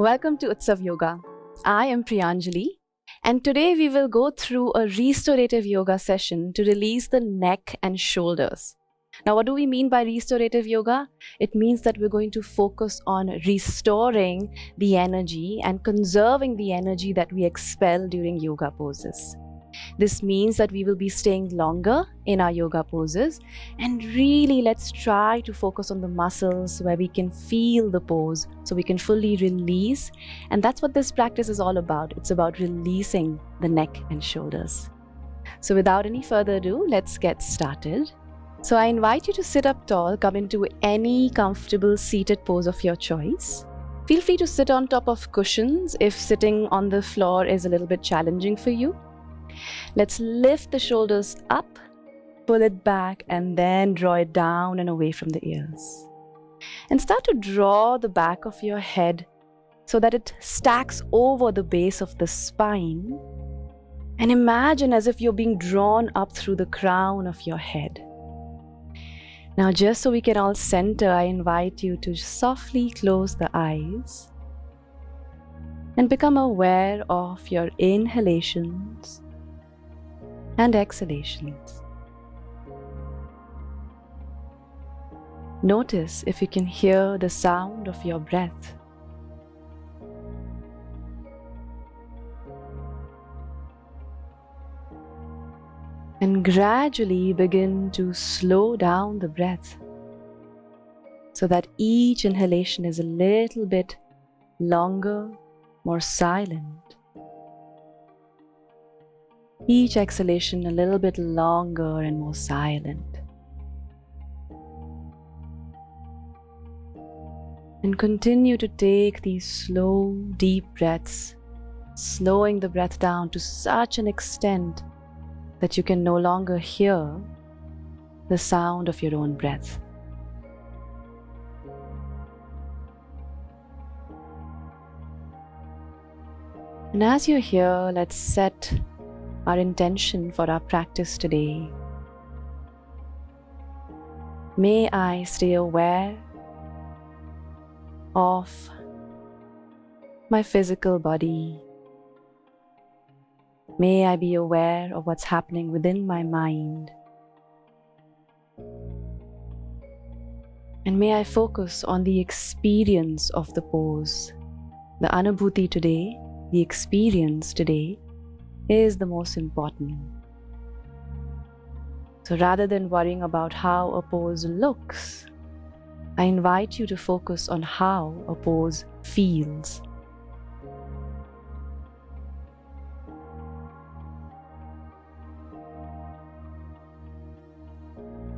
Welcome to Utsav Yoga. I am Priyanjali, and today we will go through a restorative yoga session to release the neck and shoulders. Now, what do we mean by restorative yoga? It means that we're going to focus on restoring the energy and conserving the energy that we expel during yoga poses. This means that we will be staying longer in our yoga poses, and really let's try to focus on the muscles where we can feel the pose so we can fully release. And that's what this practice is all about. It's about releasing the neck and shoulders. So without any further ado, let's get started. So I invite you to sit up tall, come into any comfortable seated pose of your choice. Feel free to sit on top of cushions if sitting on the floor is a little bit challenging for you. Let's lift the shoulders up, pull it back, and then draw it down and away from the ears. And start to draw the back of your head so that it stacks over the base of the spine. And imagine as if you're being drawn up through the crown of your head. Now, just so we can all center, I invite you to softly close the eyes and become aware of your inhalations and exhalations. Notice if you can hear the sound of your breath. And gradually begin to slow down the breath so that each inhalation is a little bit longer, more silent. Each exhalation a little bit longer and more silent. And continue to take these slow, deep breaths, slowing the breath down to such an extent that you can no longer hear the sound of your own breath. And as you're here, let's set our intention for our practice today. May I stay aware of my physical body. May I be aware of what's happening within my mind. And may I focus on the experience of the pose. The anubhuti today, the experience today, is the most important. So rather than worrying about how a pose looks, I invite you to focus on how a pose feels.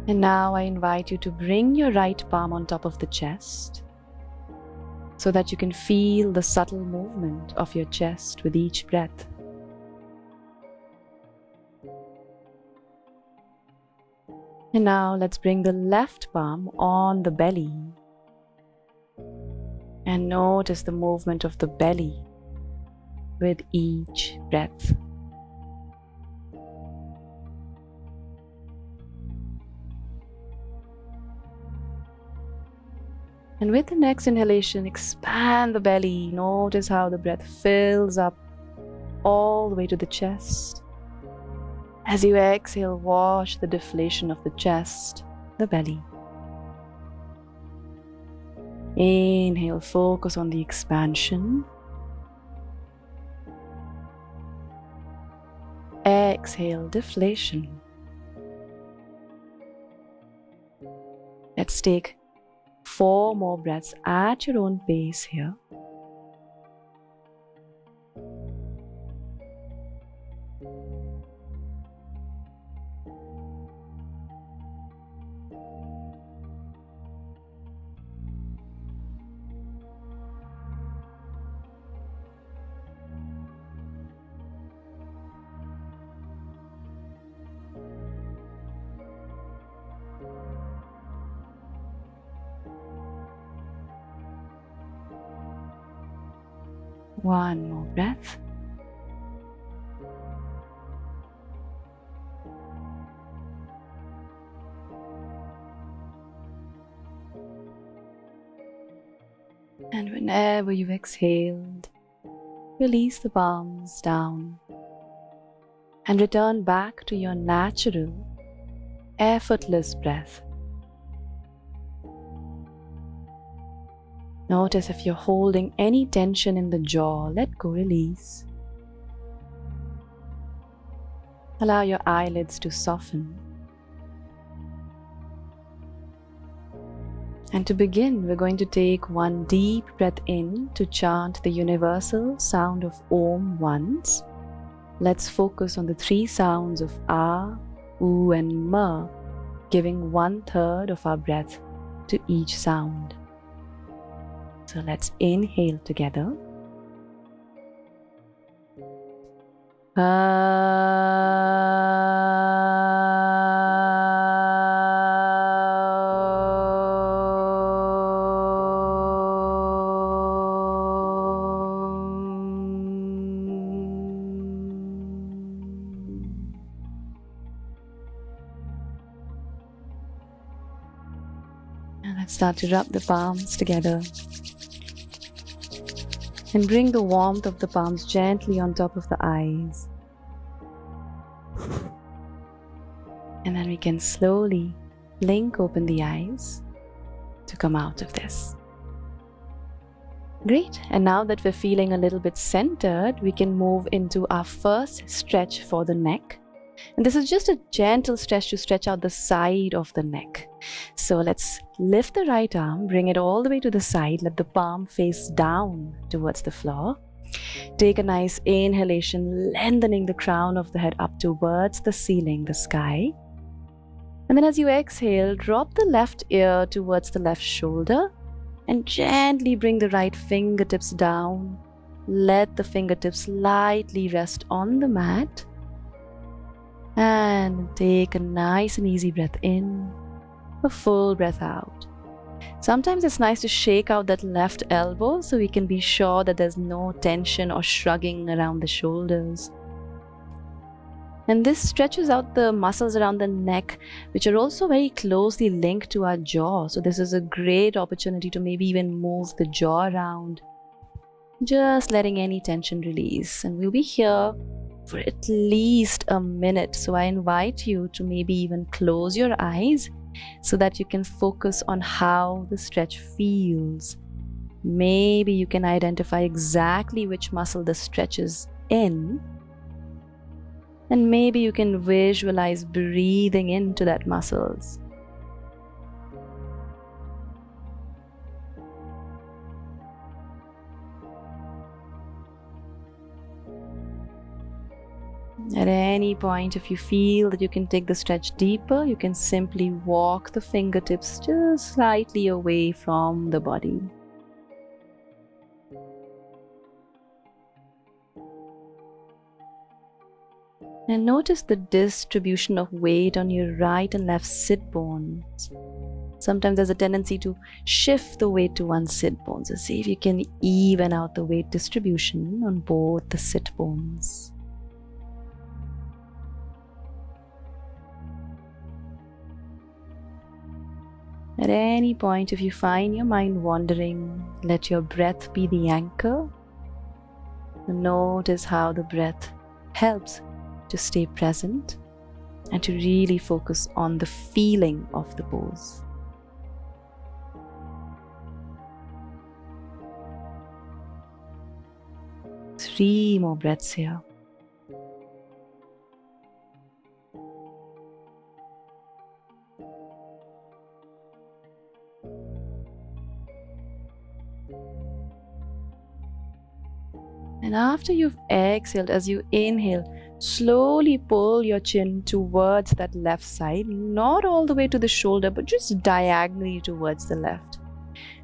And now I invite you to bring your right palm on top of the chest so that you can feel the subtle movement of your chest with each breath. And now let's bring the left palm on the belly and notice the movement of the belly with each breath. And with the next inhalation, expand the belly. Notice how the breath fills up all the way to the chest. As you exhale, watch the deflation of the chest, the belly. Inhale, focus on the expansion. Exhale, deflation. Let's take 4 more breaths at your own pace here. One more breath. And whenever you've exhaled, release the palms down and return back to your natural, effortless breath. Notice if you're holding any tension in the jaw, let go, release. Allow your eyelids to soften. And to begin, we're going to take one deep breath in to chant the universal sound of Om once. Let's focus on the three sounds of A, U and Ma, giving 1/3 of our breath to each sound. So let's inhale together. And let's start to rub the palms together. And bring the warmth of the palms gently on top of the eyes. And then we can slowly blink open the eyes to come out of this. Great, and now that we're feeling a little bit centered, we can move into our first stretch for the neck. And this is just a gentle stretch to stretch out the side of the neck. So let's lift the right arm, bring it all the way to the side, let the palm face down towards the floor. Take a nice inhalation, lengthening the crown of the head up towards the ceiling, the sky. And then as you exhale, drop the left ear towards the left shoulder and gently bring the right fingertips down. Let the fingertips lightly rest on the mat. And take a nice and easy breath in, a full breath out. Sometimes it's nice to shake out that left elbow so we can be sure that there's no tension or shrugging around the shoulders. And this stretches out the muscles around the neck, which are also very closely linked to our jaw. So this is a great opportunity to maybe even move the jaw around, just letting any tension release. And we'll be here for at least a minute. So I invite you to maybe even close your eyes so that you can focus on how the stretch feels. Maybe you can identify exactly which muscle the stretch is in. And maybe you can visualize breathing into that muscles. At any point, if you feel that you can take the stretch deeper, you can simply walk the fingertips just slightly away from the body. And notice the distribution of weight on your right and left sit bones. Sometimes there's a tendency to shift the weight to one sit bone. So see if you can even out the weight distribution on both the sit bones. At any point, if you find your mind wandering, let your breath be the anchor. And notice how the breath helps to stay present and to really focus on the feeling of the pose. Three more breaths here. And after you've exhaled, as you inhale, slowly pull your chin towards that left side, not all the way to the shoulder, but just diagonally towards the left.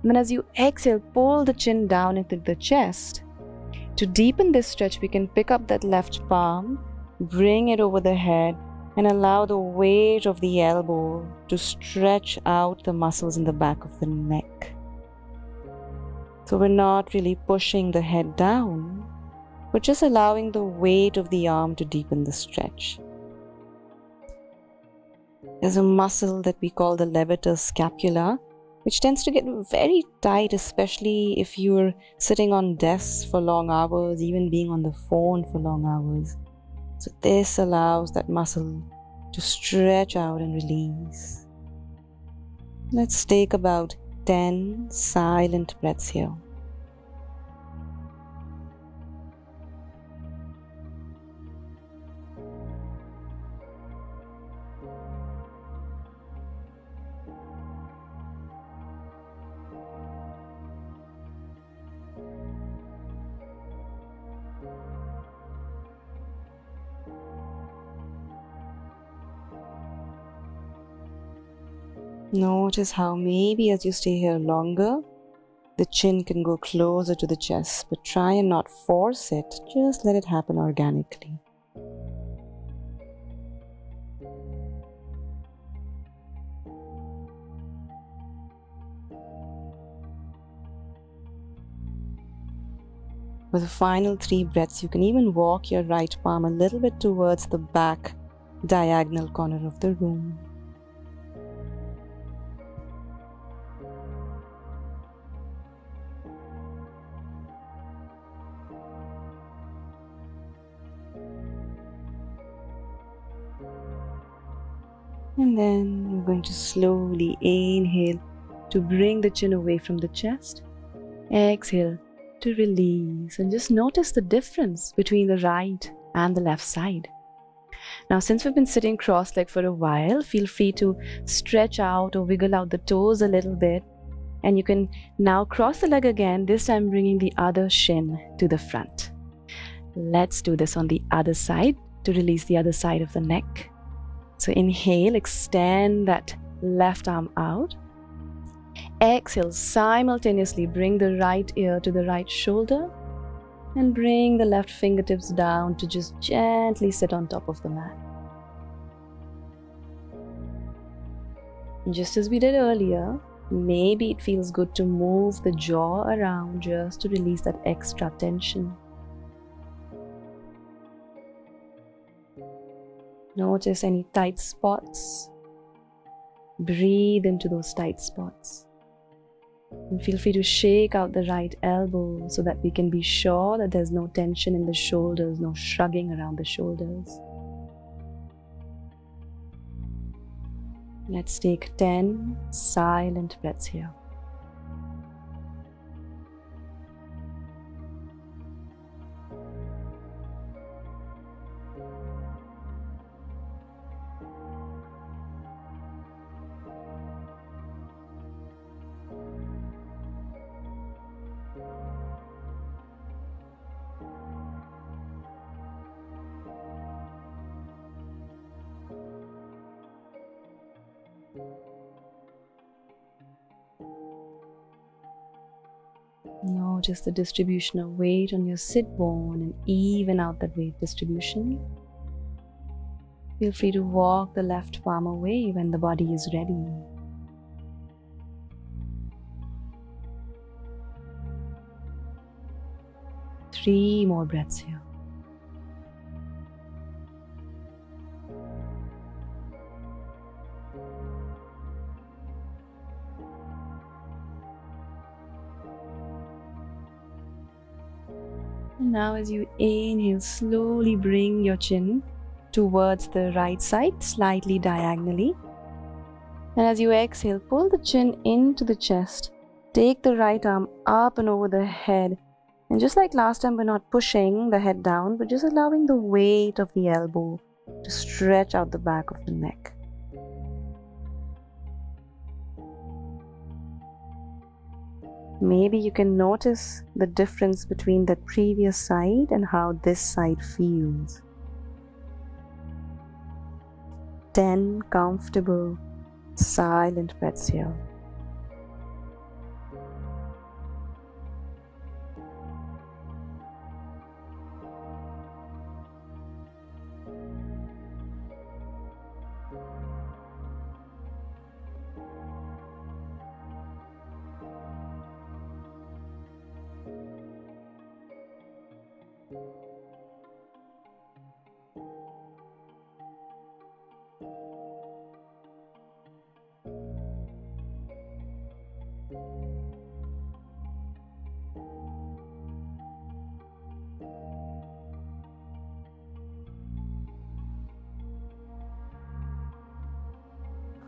And then as you exhale, pull the chin down into the chest. To deepen this stretch, we can pick up that left palm, bring it over the head, and allow the weight of the elbow to stretch out the muscles in the back of the neck. So we're not really pushing the head down, but just allowing the weight of the arm to deepen the stretch. There's a muscle that we call the levator scapula, which tends to get very tight, especially if you're sitting on desks for long hours, even being on the phone for long hours. So this allows that muscle to stretch out and release. Let's take about 10 silent breaths here. Notice how maybe as you stay here longer, the chin can go closer to the chest, but try and not force it, just let it happen organically. For the final 3 breaths, you can even walk your right palm a little bit towards the back diagonal corner of the room. And then we're going to slowly inhale to bring the chin away from the chest. Exhale to release, and just notice the difference between the right and the left side. Now, since we've been sitting cross-legged for a while, feel free to stretch out or wiggle out the toes a little bit. And you can now cross the leg again, this time bringing the other shin to the front. Let's do this on the other side to release the other side of the neck. So inhale, extend that left arm out. Exhale, simultaneously bring the right ear to the right shoulder and bring the left fingertips down to just gently sit on top of the mat. And just as we did earlier, maybe it feels good to move the jaw around just to release that extra tension. Notice any tight spots. Breathe into those tight spots. And feel free to shake out the right elbow so that we can be sure that there's no tension in the shoulders, no shrugging around the shoulders. Let's take 10 silent breaths here. Notice the distribution of weight on your sit bone and even out that weight distribution. Feel free to walk the left palm away when the body is ready. Three more breaths here. And now as you inhale, slowly bring your chin towards the right side, slightly diagonally. And as you exhale, pull the chin into the chest. Take the right arm up and over the head. And just like last time, we're not pushing the head down, but just allowing the weight of the elbow to stretch out the back of the neck. Maybe you can notice the difference between the previous side and how this side feels. 10 comfortable, silent breaths here.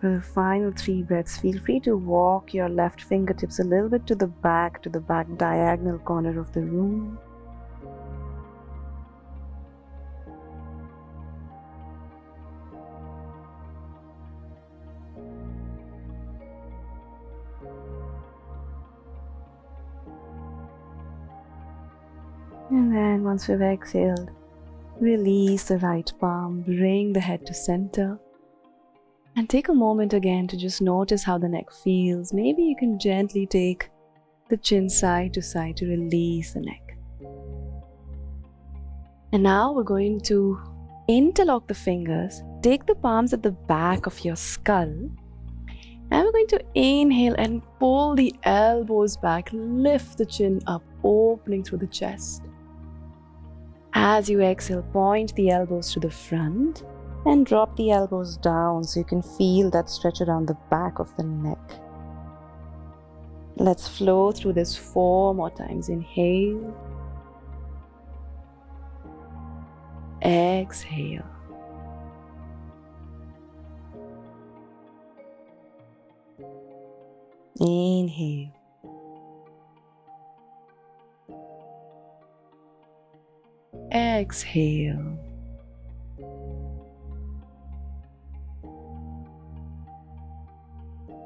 For the final 3 breaths, feel free to walk your left fingertips a little bit to the back diagonal corner of the room. And then once we've exhaled, release the right palm, bring the head to center. And take a moment again to just notice how the neck feels. Maybe you can gently take the chin side to side to release the neck. And now we're going to interlock the fingers, take the palms at the back of your skull, and we're going to inhale and pull the elbows back, lift the chin up, opening through the chest. As you exhale, point the elbows to the front and drop the elbows down so you can feel that stretch around the back of the neck. Let's flow through this 4 more times. Inhale. Exhale. Inhale. Exhale.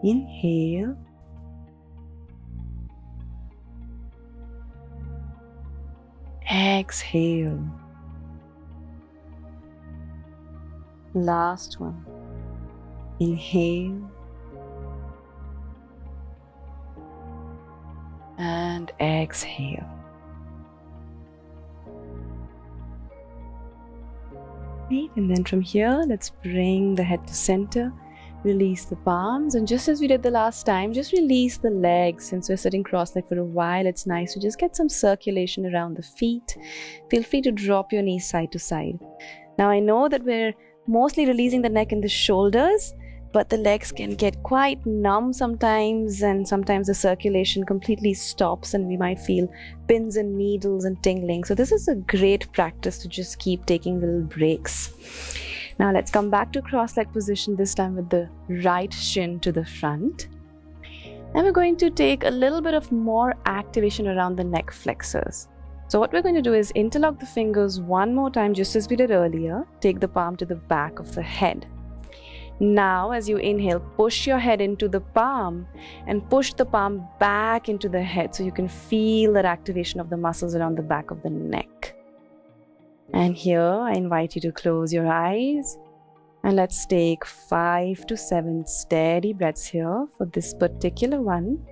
Inhale. Exhale. Last one. Inhale. And exhale. Right, and then from here, let's bring the head to center. Release the palms, and just as we did the last time, just release the legs. Since we're sitting cross-legged for a while, it's nice to just get some circulation around the feet. Feel free to drop your knees side to side. Now I know that we're mostly releasing the neck and the shoulders, but the legs can get quite numb sometimes, and sometimes the circulation completely stops and we might feel pins and needles and tingling. So this is a great practice to just keep taking little breaks. Now let's come back to cross-leg position, this time with the right shin to the front. And we're going to take a little bit of more activation around the neck flexors. So what we're going to do is interlock the fingers one more time, just as we did earlier. Take the palm to the back of the head. Now, as you inhale, push your head into the palm and push the palm back into the head so you can feel that activation of the muscles around the back of the neck. And here, I invite you to close your eyes and let's take 5 to 7 steady breaths here for this particular one.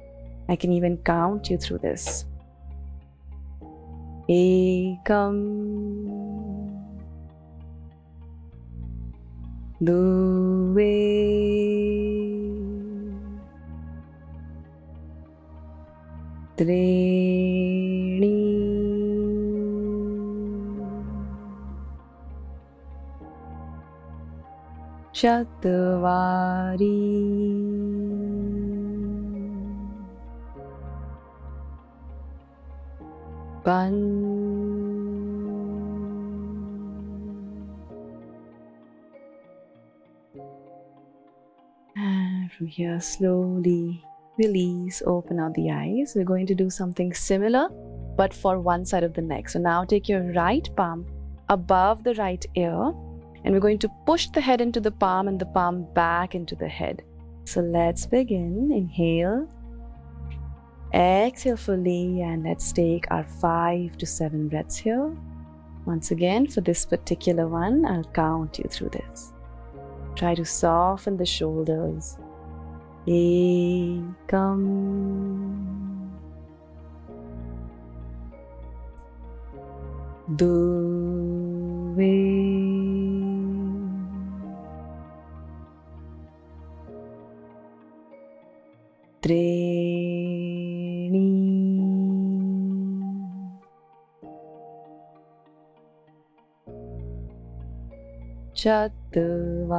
I can even count you through this. Ekam, Dve, Treni, Chatvari, And from here, slowly release, open out the eyes. We're going to do something similar, but for one side of the neck. So now take your right palm above the right ear, and we're going to push the head into the palm and the palm back into the head. So let's begin. Inhale, exhale fully, and let's take our 5 to 7 breaths here. Once again, for this particular one, I'll count you through this. Try to soften the shoulders. Ekam, Dve, Treni, Chatvari,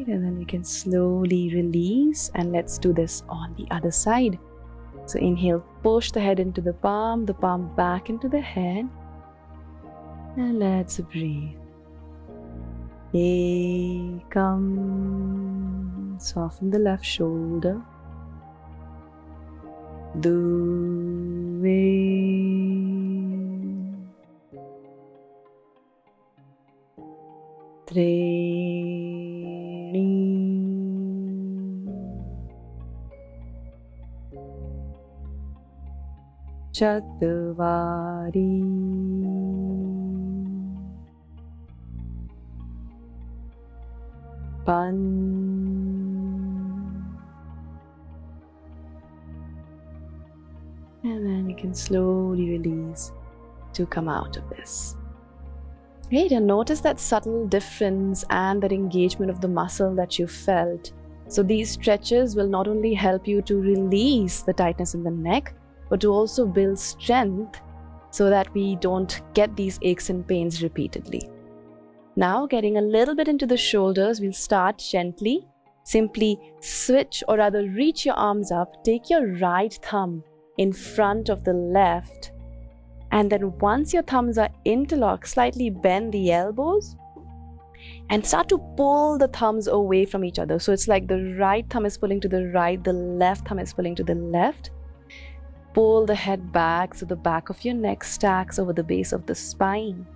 And then we can slowly release, and let's do this on the other side. So inhale, push the head into the palm back into the head, and let's breathe. Ekam. Soften the left shoulder. Dve. Treni. Chatvari. Pan. And then you can slowly release to come out of this. Great, and notice that subtle difference and that engagement of the muscle that you felt. So these stretches will not only help you to release the tightness in the neck, but to also build strength so that we don't get these aches and pains repeatedly. Now, getting a little bit into the shoulders, we'll start gently. Simply switch, or rather reach your arms up, take your right thumb in front of the left, and then once your thumbs are interlocked, slightly bend the elbows and start to pull the thumbs away from each other. So it's like the right thumb is pulling to the right, the left thumb is pulling to the left. Pull the head back so the back of your neck stacks over the base of the spine.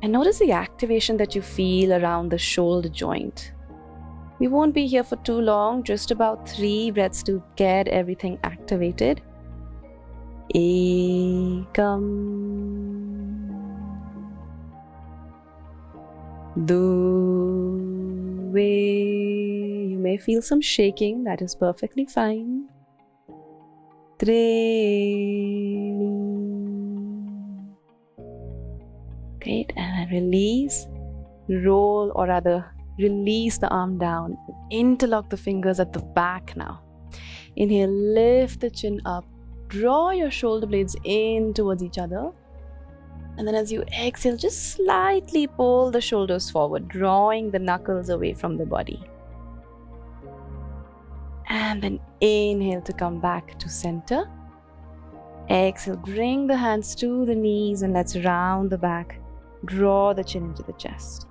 And notice the activation that you feel around the shoulder joint. We won't be here for too long, just about 3 breaths to get everything activated. Ekam. Dve. You may feel some shaking, that is perfectly fine. Treni. Great, and then release, roll, or rather release the arm down. Interlock the fingers at the back now. Inhale, lift the chin up, draw your shoulder blades in towards each other. And then as you exhale, just slightly pull the shoulders forward, drawing the knuckles away from the body. And then inhale to come back to center. Exhale, bring the hands to the knees and let's round the back. Draw the chin into the chest.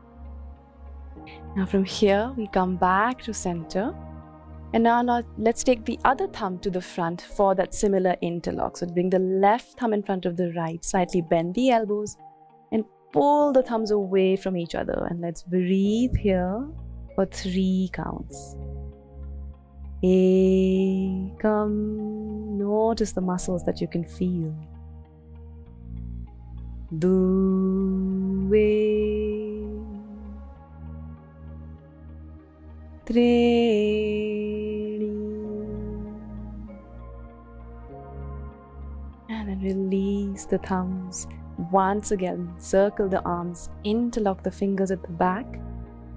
Now from here, we come back to center. And now let's take the other thumb to the front for that similar interlock. So bring the left thumb in front of the right, slightly bend the elbows and pull the thumbs away from each other. And let's breathe here for 3 counts. Ekam. Notice the muscles that you can feel. Dve. Treni. And then release the thumbs. Once again, circle the arms, interlock the fingers at the back.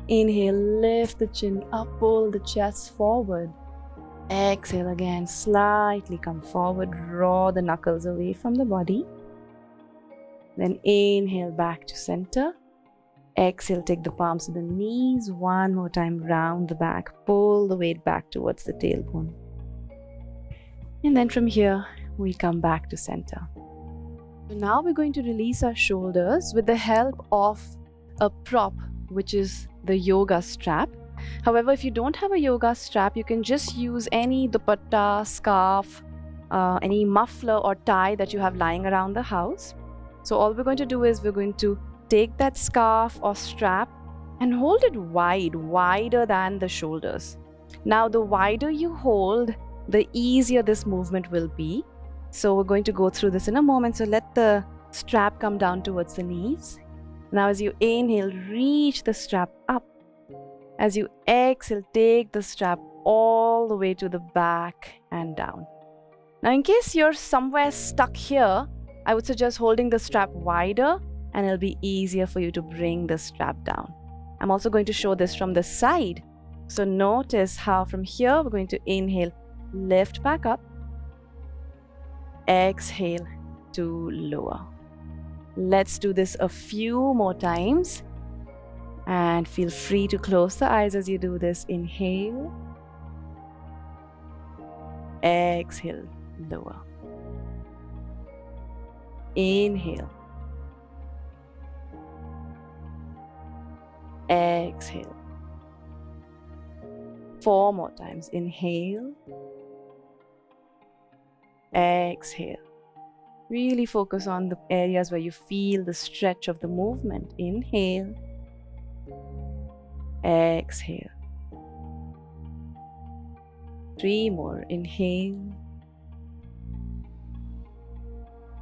Inhale, lift the chin up, pull the chest forward. Exhale again, slightly come forward, draw the knuckles away from the body. Then inhale back to center. Exhale, take the palms to the knees. One more time, round the back, pull the weight back towards the tailbone. And then from here, we come back to center. So now we're going to release our shoulders with the help of a prop, which is the yoga strap. However, if you don't have a yoga strap, you can just use any dupatta, scarf, any muffler or tie that you have lying around the house. So all we're going to do is we're going to take that scarf or strap and hold it wide, wider than the shoulders. Now, the wider you hold, the easier this movement will be. So we're going to go through this in a moment. So let the strap come down towards the knees. Now, as you inhale, reach the strap up. As you exhale, take the strap all the way to the back and down. Now, in case you're somewhere stuck here, I would suggest holding the strap wider and it'll be easier for you to bring the strap down. I'm also going to show this from the side. So notice how from here, we're going to inhale, lift back up, exhale to lower. Let's do this a few more times. And feel free to close the eyes as you do this. Inhale. Exhale, lower. Inhale. Exhale. 4 more times. Inhale. Exhale. Really focus on the areas where you feel the stretch of the movement. Inhale. Exhale. 3 more. Inhale.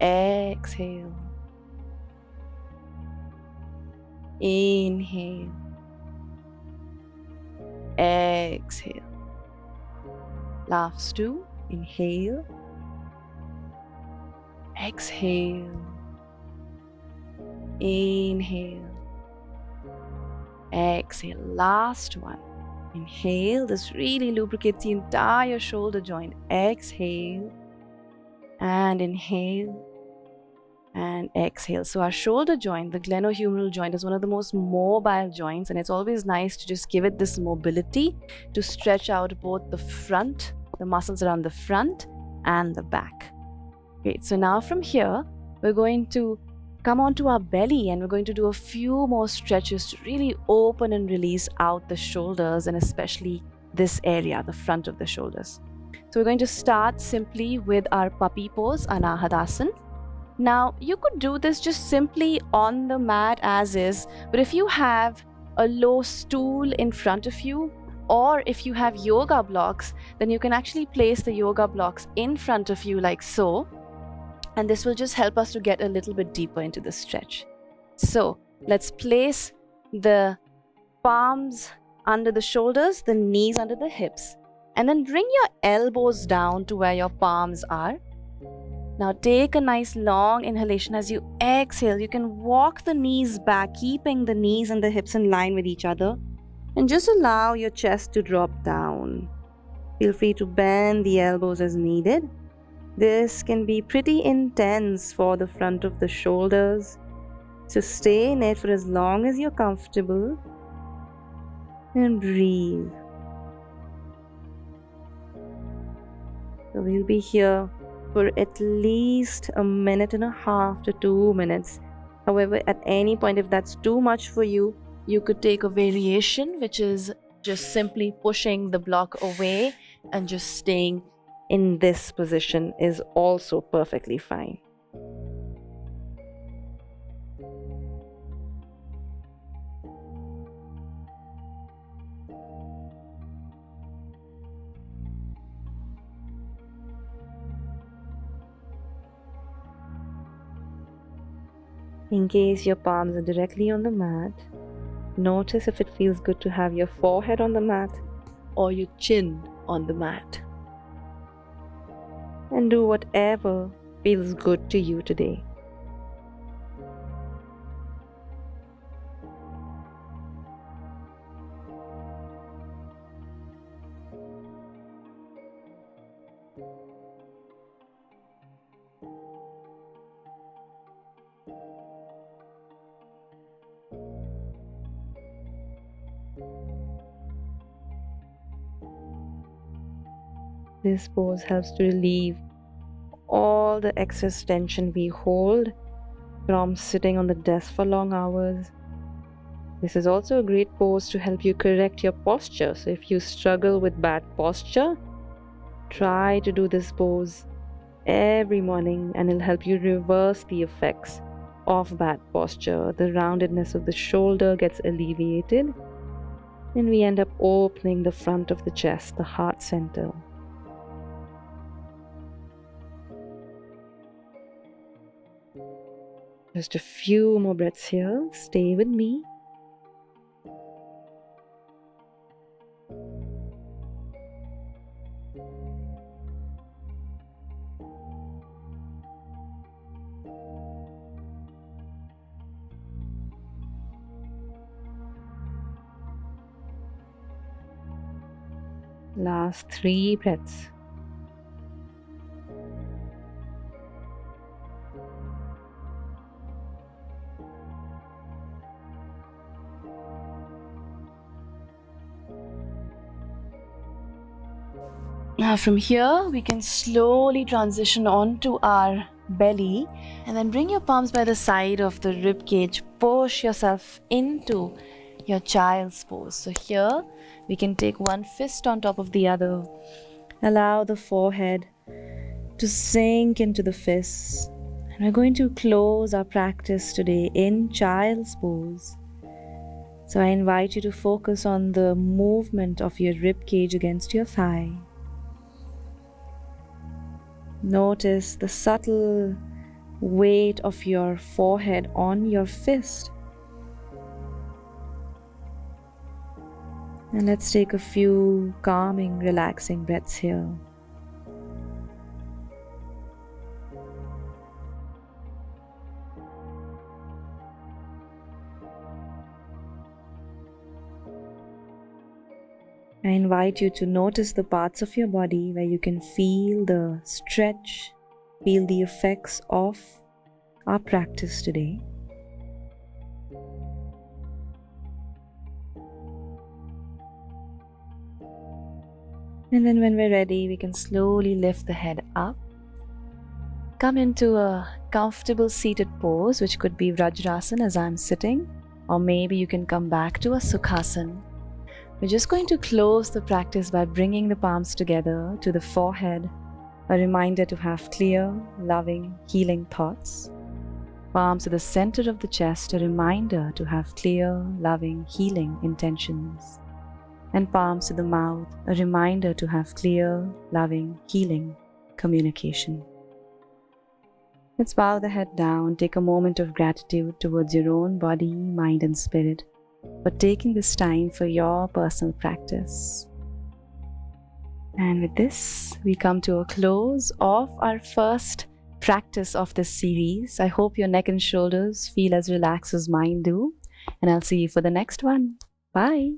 Exhale. Inhale. Exhale. Last 2. Inhale. Exhale. Inhale. Exhale. Last one. Inhale. This really lubricates the entire shoulder joint. Exhale. And inhale. And exhale. So our shoulder joint, the glenohumeral joint, is one of the most mobile joints, and it's always nice to just give it this mobility to stretch out both the front, the muscles around the front and the back. Great. So now from here, we're going to come onto our belly and we're going to do a few more stretches to really open and release out the shoulders, and especially this area, the front of the shoulders. So we're going to start simply with our puppy pose, Anahadasana. Now, you could do this just simply on the mat as is, but if you have a low stool in front of you, or if you have yoga blocks, then you can actually place the yoga blocks in front of you like so, and this will just help us to get a little bit deeper into the stretch. So, let's place the palms under the shoulders, the knees under the hips, and then bring your elbows down to where your palms are. Now take a nice long inhalation. As you exhale, you can walk the knees back, keeping the knees and the hips in line with each other, and just allow your chest to drop down. Feel free to bend the elbows as needed. This can be pretty intense for the front of the shoulders, so stay in it for as long as you're comfortable and breathe. So we'll be here for at least 1.5 to 2 minutes. However, at any point, if that's too much for you, you could take a variation, which is just simply pushing the block away and just staying in this position is also perfectly fine. In case your palms are directly on the mat, notice if it feels good to have your forehead on the mat or your chin on the mat. And do whatever feels good to you today. This pose helps to relieve all the excess tension we hold from sitting on the desk for long hours. This is also a great pose to help you correct your posture. So if you struggle with bad posture, try to do this pose every morning and it'll help you reverse the effects of bad posture. The roundedness of the shoulder gets alleviated and we end up opening the front of the chest, the heart center. Just a few more breaths here. Stay with me. Last 3 breaths. Now from here, we can slowly transition onto our belly and then bring your palms by the side of the rib cage. Push yourself into your child's pose. So here, we can take one fist on top of the other. Allow the forehead to sink into the fists. And we're going to close our practice today in child's pose. So I invite you to focus on the movement of your rib cage against your thigh. Notice the subtle weight of your forehead on your fist. And let's take a few calming, relaxing breaths here. I invite you to notice the parts of your body where you can feel the stretch, feel the effects of our practice today. And then when we're ready, we can slowly lift the head up. Come into a comfortable seated pose, which could be Vajrasana as I'm sitting, or maybe you can come back to a Sukhasana. We're just going to close the practice by bringing the palms together to the forehead, a reminder to have clear, loving, healing thoughts. Palms to the center of the chest, a reminder to have clear, loving, healing intentions. And palms to the mouth, a reminder to have clear, loving, healing communication. Let's bow the head down, take a moment of gratitude towards your own body, mind and spirit for taking this time for your personal practice. And with this, we come to a close of our first practice of this series. I hope your neck and shoulders feel as relaxed as mine do, and I'll see you for the next one. Bye.